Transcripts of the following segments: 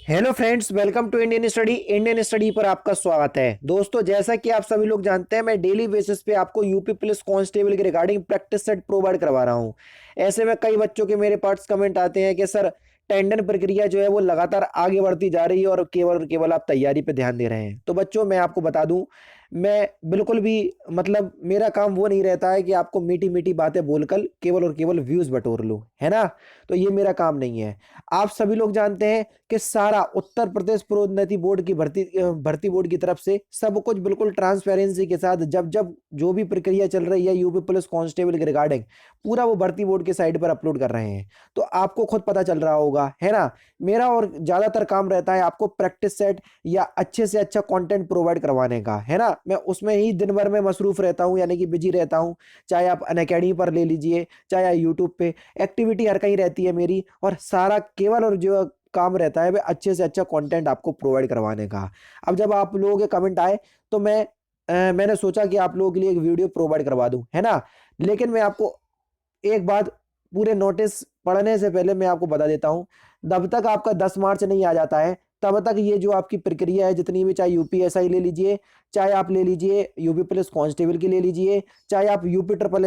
Hello friends, welcome to Indian study पर आपका स्वागत है। दोस्तों, जैसा कि आप सभी लोग जानते हैं, मैं डेली बेसिस पे आपको यूपी पुलिस कांस्टेबल के रिगार्डिंग प्रैक्टिस सेट प्रोवाइड करवा रहा हूं। ऐसे में कई बच्चों के मेरे पास कमेंट आते हैं कि सर, टेंडर प्रक्रिया जो है वो लगातार आगे बढ़ती जा रही है और केवल आप तैयारी पे ध्यान दे रहे हैं। तो बच्चों, मैं आपको बता दूं, मैं बिल्कुल भी मतलब मेरा काम वो नहीं रहता है कि आपको मीठी मीठी बातें बोलकर केवल और केवल व्यूज बटोर लूं, है ना। तो ये मेरा काम नहीं है। आप सभी लोग जानते हैं कि सारा उत्तर प्रदेश प्रोन्नति बोर्ड की भर्ती बोर्ड की तरफ से सब कुछ बिल्कुल ट्रांसपेरेंसी के साथ जब जब जो भी प्रक्रिया चल रही है यूपी पुलिस कांस्टेबल के रिगार्डिंग, पूरा वो भर्ती बोर्ड के साइट पर अपलोड कर रहे हैं। तो आपको खुद पता चल रहा होगा, है ना। मेरा और ज्यादातर काम रहता है आपको प्रैक्टिस सेट या अच्छे से अच्छा कंटेंट प्रोवाइड करवाने का, है ना। मैं उसमें ही दिन भर में मसरूफ रहता हूं, यानी कि बिजी रहता हूं। चाहे आप अनअकैडमी पर ले लीजिए, चाहे यूट्यूब पे एक्टिविटी हर कहीं रहती है मेरी, और सारा केवल और जो काम रहता है वह अच्छे से अच्छा कंटेंट आपको प्रोवाइड करवाने का। अब जब आप लोगों के कमेंट आए तो मैंने सोचा कि आप लोगों के लिए एक वीडियो प्रोवाइड करवा दूं, है ना। लेकिन मैं आपको एक बात, पूरे नोटिस पढ़ने से पहले मैं आपको बता देता हूं, जब तक आपका 10 मार्च नहीं आ जाता है तब तक ये जो आपकी प्रक्रिया है जितनी भी, चाहे यूपीएसआई ले लीजिए, चाहे आप ले लीजिए यूपी पुलिस कांस्टेबल की ले लीजिए, चाहे आप यूपी ट्रिपल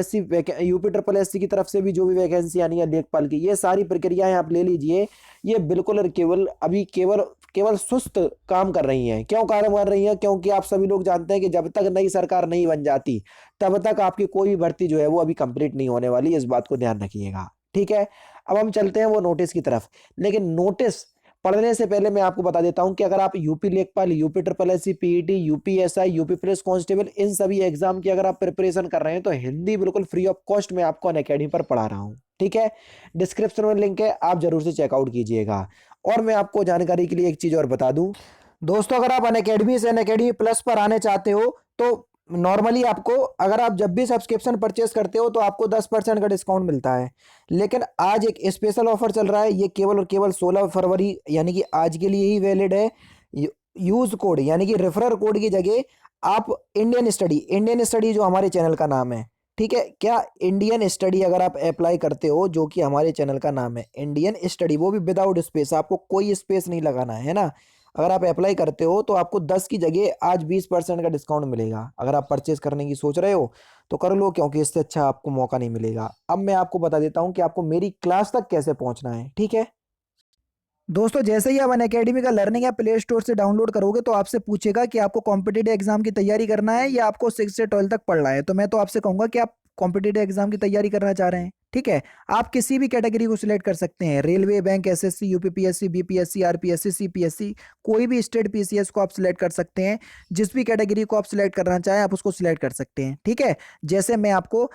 एस सी की तरफ से भी जो भी वैकेंसी आनी है लेखपाल की, ये सारी प्रक्रियाएं आप ले लीजिए। ये बिल्कुल और केवल अभी केवल केवल सुस्त काम कर रही हैं। क्यों काम कर रही हैं? क्योंकि आप सभी लोग जानते हैं कि जब तक नई सरकार नहीं बन जाती तब तक आपकी कोई भी भर्ती जो है वो अभी कंप्लीट नहीं होने वाली। इस बात को ध्यान रखिएगा, ठीक है। अब हम चलते हैं वो नोटिस की तरफ। लेकिन नोटिस पढ़ने से पहले मैं आपको बता देता हूं कि अगर आप UP Lekhpal, UP triple S C, PET, UPSI, UP police constable, इन सभी एग्जाम की अगर आप प्रिपरेशन कर रहे हैं तो हिंदी बिल्कुल फ्री ऑफ कॉस्ट में आपको अनअकैडमी पर पढ़ा रहा हूं, ठीक है। डिस्क्रिप्शन में लिंक है, आप जरूर से चेकआउट कीजिएगा। और मैं आपको जानकारी के लिए एक चीज और बता दूं, दोस्तों, अगर आप अनअकैडमी से अनअकैडमी प्लस पर आने चाहते हो तो नॉर्मली आपको, अगर आप जब भी सब्सक्रिप्शन परचेस करते हो तो आपको 10% का डिस्काउंट मिलता है। लेकिन आज एक स्पेशल ऑफर चल रहा है, ये केवल और केवल 16 फरवरी यानी कि आज के लिए ही वैलिड है। यूज कोड यानी कि रेफरल कोड की जगह आप इंडियन स्टडी जो हमारे चैनल का नाम है, ठीक है क्या, इंडियन स्टडी अगर आप अप्लाई करते हो, जो कि हमारे चैनल का नाम है इंडियन स्टडी, वो भी विदाउट स्पेस, आपको कोई स्पेस नहीं लगाना है ना। अगर आप अप्लाई करते हो तो आपको 10 की जगह आज 20% का डिस्काउंट मिलेगा। अगर आप परचेस करने की सोच रहे हो तो कर लो, क्योंकि इससे अच्छा आपको मौका नहीं मिलेगा। अब मैं आपको बता देता हूं कि आपको मेरी क्लास तक कैसे पहुंचना है, ठीक है। दोस्तों, जैसे ही आप अनअकैडमी का लर्निंग ऐप प्ले स्टोर से डाउनलोड करोगे तो आपसे पूछेगा कि आपको कॉम्पिटिटिव एग्जाम की तैयारी करना है या आपको 6 से 12 तक पढ़ना है। तो मैं तो आपसे कहूंगा कि आप कॉम्पिटिटिव एग्जाम की तैयारी करना चाह रहे हैं, ठीक है। आप किसी भी कैटेगरी को सिलेक्ट कर सकते हैं, railway, bank, SSC, UPPSC, BPSC, RPSC, CPSC, कोई भी स्टेट पीसीएस को आप सिलेक्ट कर सकते हैं। जिस भी कैटेगरी को आप सिलेक्ट करना चाहें आप उसको सिलेक्ट कर सकते हैं, ठीक है। जैसे मैं आपको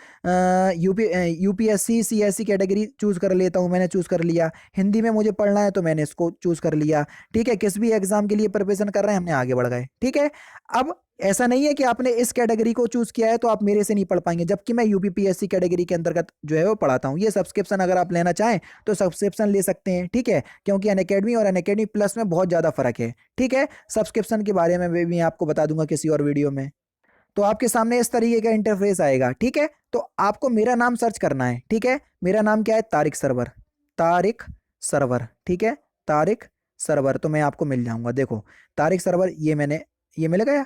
यूपीएससी सीएससी कैटेगरी चूज कर लेता हूं, मैंने चूज कर लिया। हिंदी में मुझे पढ़ना है तो मैंने इसको चूज कर लिया, ठीक है। किस भी एग्जाम के लिए प्रिपरेशन कर रहे हैं, हमने आगे बढ़ गए, ठीक है। अब ऐसा नहीं है कि आपने इस कैटेगरी को चूज किया है तो आप मेरे से नहीं पढ़ पाएंगे, जबकि मैं यूपीपीएससी कैटेगरी के अंतर्गत जो है वो पढ़ाता हूँ। ये सब्सक्रिप्शन अगर आप लेना चाहें तो सब्सक्रिप्शन ले सकते हैं, ठीक है। क्योंकि अनअकैडमी और अनअकैडमी प्लस में बहुत ज्यादा फर्क है, ठीक है। सब्सक्रिप्शन के बारे में भी आपको बता दूंगा किसी और वीडियो में। तो आपके सामने इस तरीके का इंटरफेस आएगा, ठीक है। तो आपको मेरा नाम सर्च करना है, ठीक है। मेरा नाम क्या है? तारिक सरवर, तारिक सरवर, ठीक है। तारिक सरवर, तो मैं आपको मिल जाऊंगा। देखो, तारिक सरवर, ये मिल गया।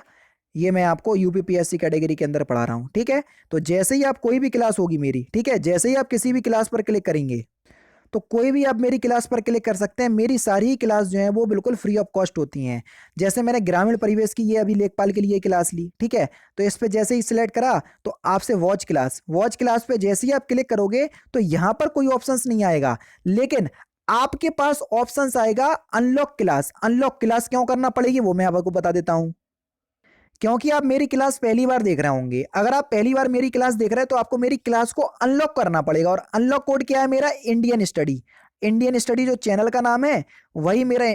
ये मैं आपको यूपीपीएससी कैटेगरी के अंदर पढ़ा रहा हूँ, ठीक है। तो जैसे ही आप कोई भी क्लास होगी मेरी, ठीक है, जैसे ही आप किसी भी क्लास पर क्लिक करेंगे तो कोई भी आप मेरी क्लास पर क्लिक कर सकते हैं। मेरी सारी क्लास जो है वो बिल्कुल फ्री ऑफ कॉस्ट होती हैं। जैसे मैंने ग्रामीण परिवेश की ये अभी लेखपाल के लिए क्लास ली, ठीक है। तो इस पे जैसे ही सिलेक्ट करा तो आपसे वॉच क्लास पे जैसे ही आप क्लिक करोगे तो यहाँ पर कोई ऑप्शंस नहीं आएगा, लेकिन आपके पास ऑप्शंस आएगा अनलॉक क्लास। अनलॉक क्लास क्यों करना पड़ेगी वो मैं आपको बता देता हूं। क्योंकि आप मेरी क्लास पहली बार देख रहे होंगे। अगर आप पहली बार मेरी क्लास देख रहे हैं तो आपको मेरी क्लास को अनलॉक करना पड़ेगा, और अनलॉक कोड क्या है मेरा? इंडियन स्टडी जो चैनल का नाम है वही मेरा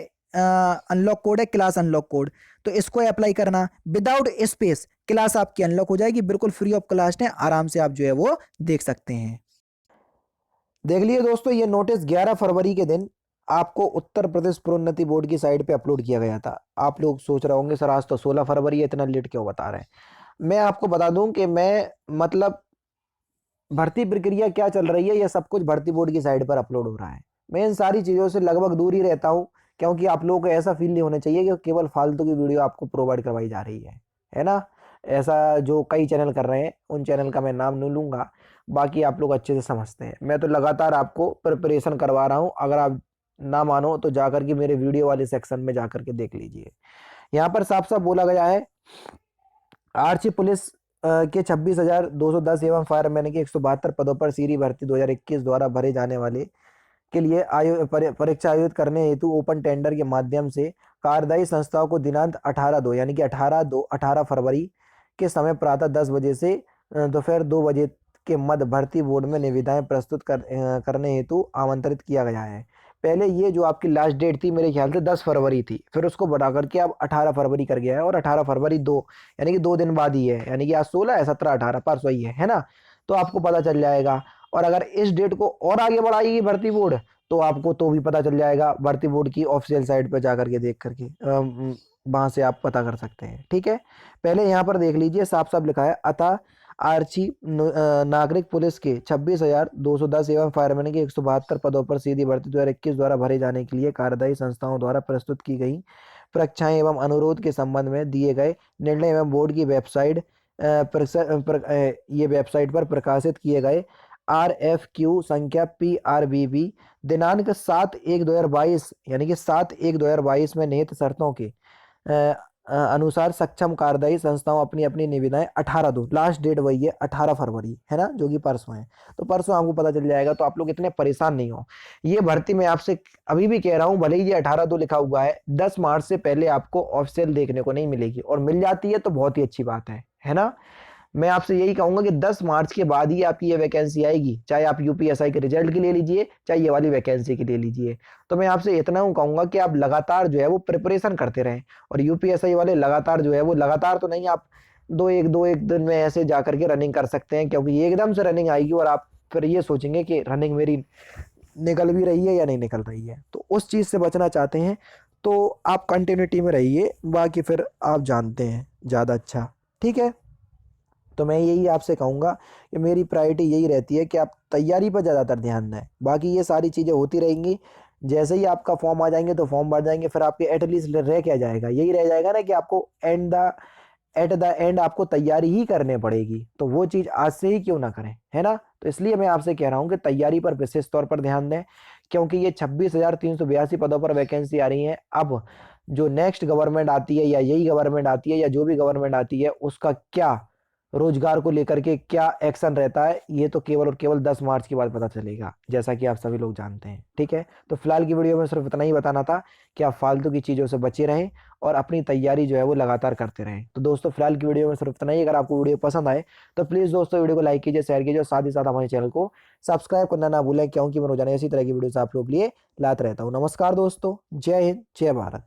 अनलॉक कोड है, क्लास अनलॉक कोड। तो इसको अप्लाई करना, विदाउट स्पेस क्लास आपकी अनलॉक हो जाएगी, बिल्कुल फ्री ऑफ कॉस्ट है, आराम से आप जो है वो देख सकते हैं। देख लिए दोस्तों, ये नोटिस 11 फरवरी के दिन आपको उत्तर प्रदेश प्रोन्नति बोर्ड की साइट पे अपलोड किया गया था। आप लोग सोच रहे होंगे सर, आज तो 16 फरवरी है, इतना लेट क्यों बता रहे हैं। मैं आपको बता दूं कि मैं मतलब भर्ती प्रक्रिया क्या चल रही है, यह सब कुछ भर्ती बोर्ड की साइट पर अपलोड हो रहा है। मैं इन सारी चीज़ों से लगभग दूर ही रहता हूँ, क्योंकि आप लोगों को ऐसा फील नहीं होना चाहिए कि केवल फालतू की वीडियो आपको प्रोवाइड करवाई जा रही है ना। ऐसा जो कई चैनल कर रहे हैं, उन चैनल का मैं नाम नहीं लूँगा, बाकी आप लोग अच्छे से समझते हैं। मैं तो लगातार आपको प्रिपरेशन करवा रहा हूँ, अगर आप ना मानो तो जाकर के मेरे वीडियो वाले सेक्शन में जाकर के देख लीजिए। यहाँ पर साफ साफ बोला गया है, आर्ची पुलिस के 26,210 एवं फायरमैन के 172 पदों पर सीरी भर्ती 2021 द्वारा भरे जाने वाले के लिए परीक्षा आयोजित करने हेतु ओपन टेंडर के माध्यम से कार्यदायी संस्थाओं को दिनांक 18/2 यानी कि 18 फरवरी के समय प्रातः 10 बजे से दोपहर 2 बजे के मध्य भर्ती बोर्ड में निविदाएं प्रस्तुत करने हेतु आमंत्रित किया गया है। पहले ये जो आपकी लास्ट डेट थी मेरे ख्याल से 10 फरवरी थी, फिर उसको बढ़ा करके अब 18 फरवरी कर गया है, और 18 फरवरी 2 यानी कि 2 दिन बाद ही है, यानी कि आज 16 है, 17 18 परसों ही है ना। तो आपको पता चल जाएगा। और अगर इस डेट को और आगे बढ़ाएगी भर्ती बोर्ड तो आपको तो भी पता चल जाएगा, भर्ती बोर्ड की ऑफिशियल साइट पर जाकर के देख करके वहां से आप पता कर सकते हैं। ठीक है, पहले यहाँ पर देख लीजिए, साफ साफ लिखा है, अतः आर्ची नागरिक पुलिस के 26,210 एवं फायरमैन के 172 पदों पर सीधी भर्ती 2021 द्वारा भरे जाने के लिए कार्यदायी संस्थाओं द्वारा प्रस्तुत की गई परीक्षाएं एवं अनुरोध के संबंध में दिए गए निर्णय एवं बोर्ड की वेबसाइट ये वेबसाइट पर प्रकाशित किए गए RFQ संख्या PRBB दिनांक 7/1/2022 यानी कि 7/1/2022 में निहित शर्तों के अनुसार सक्षम कार्यदायी संस्थाओं अपनी अपनी निविदाएं 18/2 लास्ट डेट वही है 18 फरवरी है ना, जो कि परसों है। तो परसों आपको पता चल जाएगा, तो आप लोग इतने परेशान नहीं हो। ये भर्ती मैं आपसे अभी भी कह रहा हूं, भले ही ये 18/2 लिखा हुआ है, 10 मार्च से पहले आपको ऑफिशियल देखने को नहीं मिलेगी, और मिल जाती है तो बहुत ही अच्छी बात है ना। मैं आपसे यही कहूंगा कि 10 मार्च के बाद ही आपकी ये वैकेंसी आएगी, चाहे आप यूपीएसआई के रिजल्ट की ले लीजिए, चाहे ये वाली वैकेंसी की ले लीजिए। तो मैं आपसे इतना कहूंगा कि आप लगातार जो है वो प्रिपरेशन करते रहें, और यूपीएसआई वाले लगातार जो है वो लगातार तो नहीं, आप दो एक दिन में ऐसे जा करके रनिंग कर सकते हैं, क्योंकि ये एकदम से रनिंग आएगी और आप फिर ये सोचेंगे कि रनिंग मेरी निकल भी रही है या नहीं निकल रही है। तो उस चीज़ से बचना चाहते हैं तो आप कंटिन्यूटी में रहिए, बाकी फिर आप जानते हैं ज़्यादा अच्छा। ठीक है, तो मैं यही आपसे कहूँगा कि मेरी प्रायोरिटी यही रहती है कि आप तैयारी पर ज़्यादातर ध्यान दें, बाकी ये सारी चीज़ें होती रहेंगी। जैसे ही आपका फॉर्म आ जाएंगे तो फॉर्म भर जाएंगे, फिर आपके एटलीस्ट रह क्या जाएगा, यही रह जाएगा ना कि आपको एट द एंड आपको तैयारी ही करनी पड़ेगी। तो वो चीज़ आज से ही क्यों ना करें, है ना। तो इसलिए मैं आपसे कह रहा हूँ कि तैयारी पर विशेष तौर पर ध्यान दें, क्योंकि ये 26,382 पदों पर वैकेंसी आ रही है। अब जो नेक्स्ट गवर्नमेंट आती है, या यही गवर्नमेंट आती है, या जो भी गवर्नमेंट आती है, उसका क्या रोजगार को लेकर के क्या एक्शन रहता है, ये तो केवल और केवल 10 मार्च के बाद पता चलेगा, जैसा कि आप सभी लोग जानते हैं। ठीक है, तो फिलहाल की वीडियो में सिर्फ इतना ही बताना था कि आप फालतू की चीज़ों से बचे रहें और अपनी तैयारी जो है वो लगातार करते रहें। तो दोस्तों फिलहाल की वीडियो में सिर्फ इतना ही। अगर आपको वीडियो पसंद आए तो प्लीज़ दोस्तों वीडियो को लाइक कीजिए, शेयर कीजिए, और साथ ही साथ हमारे चैनल को सब्सक्राइब करना ना भूलें, क्योंकि मैं रोजाना इसी तरह की वीडियो आप लोग लिए लाते रहता हूँ। नमस्कार दोस्तों, जय हिंद, जय भारत।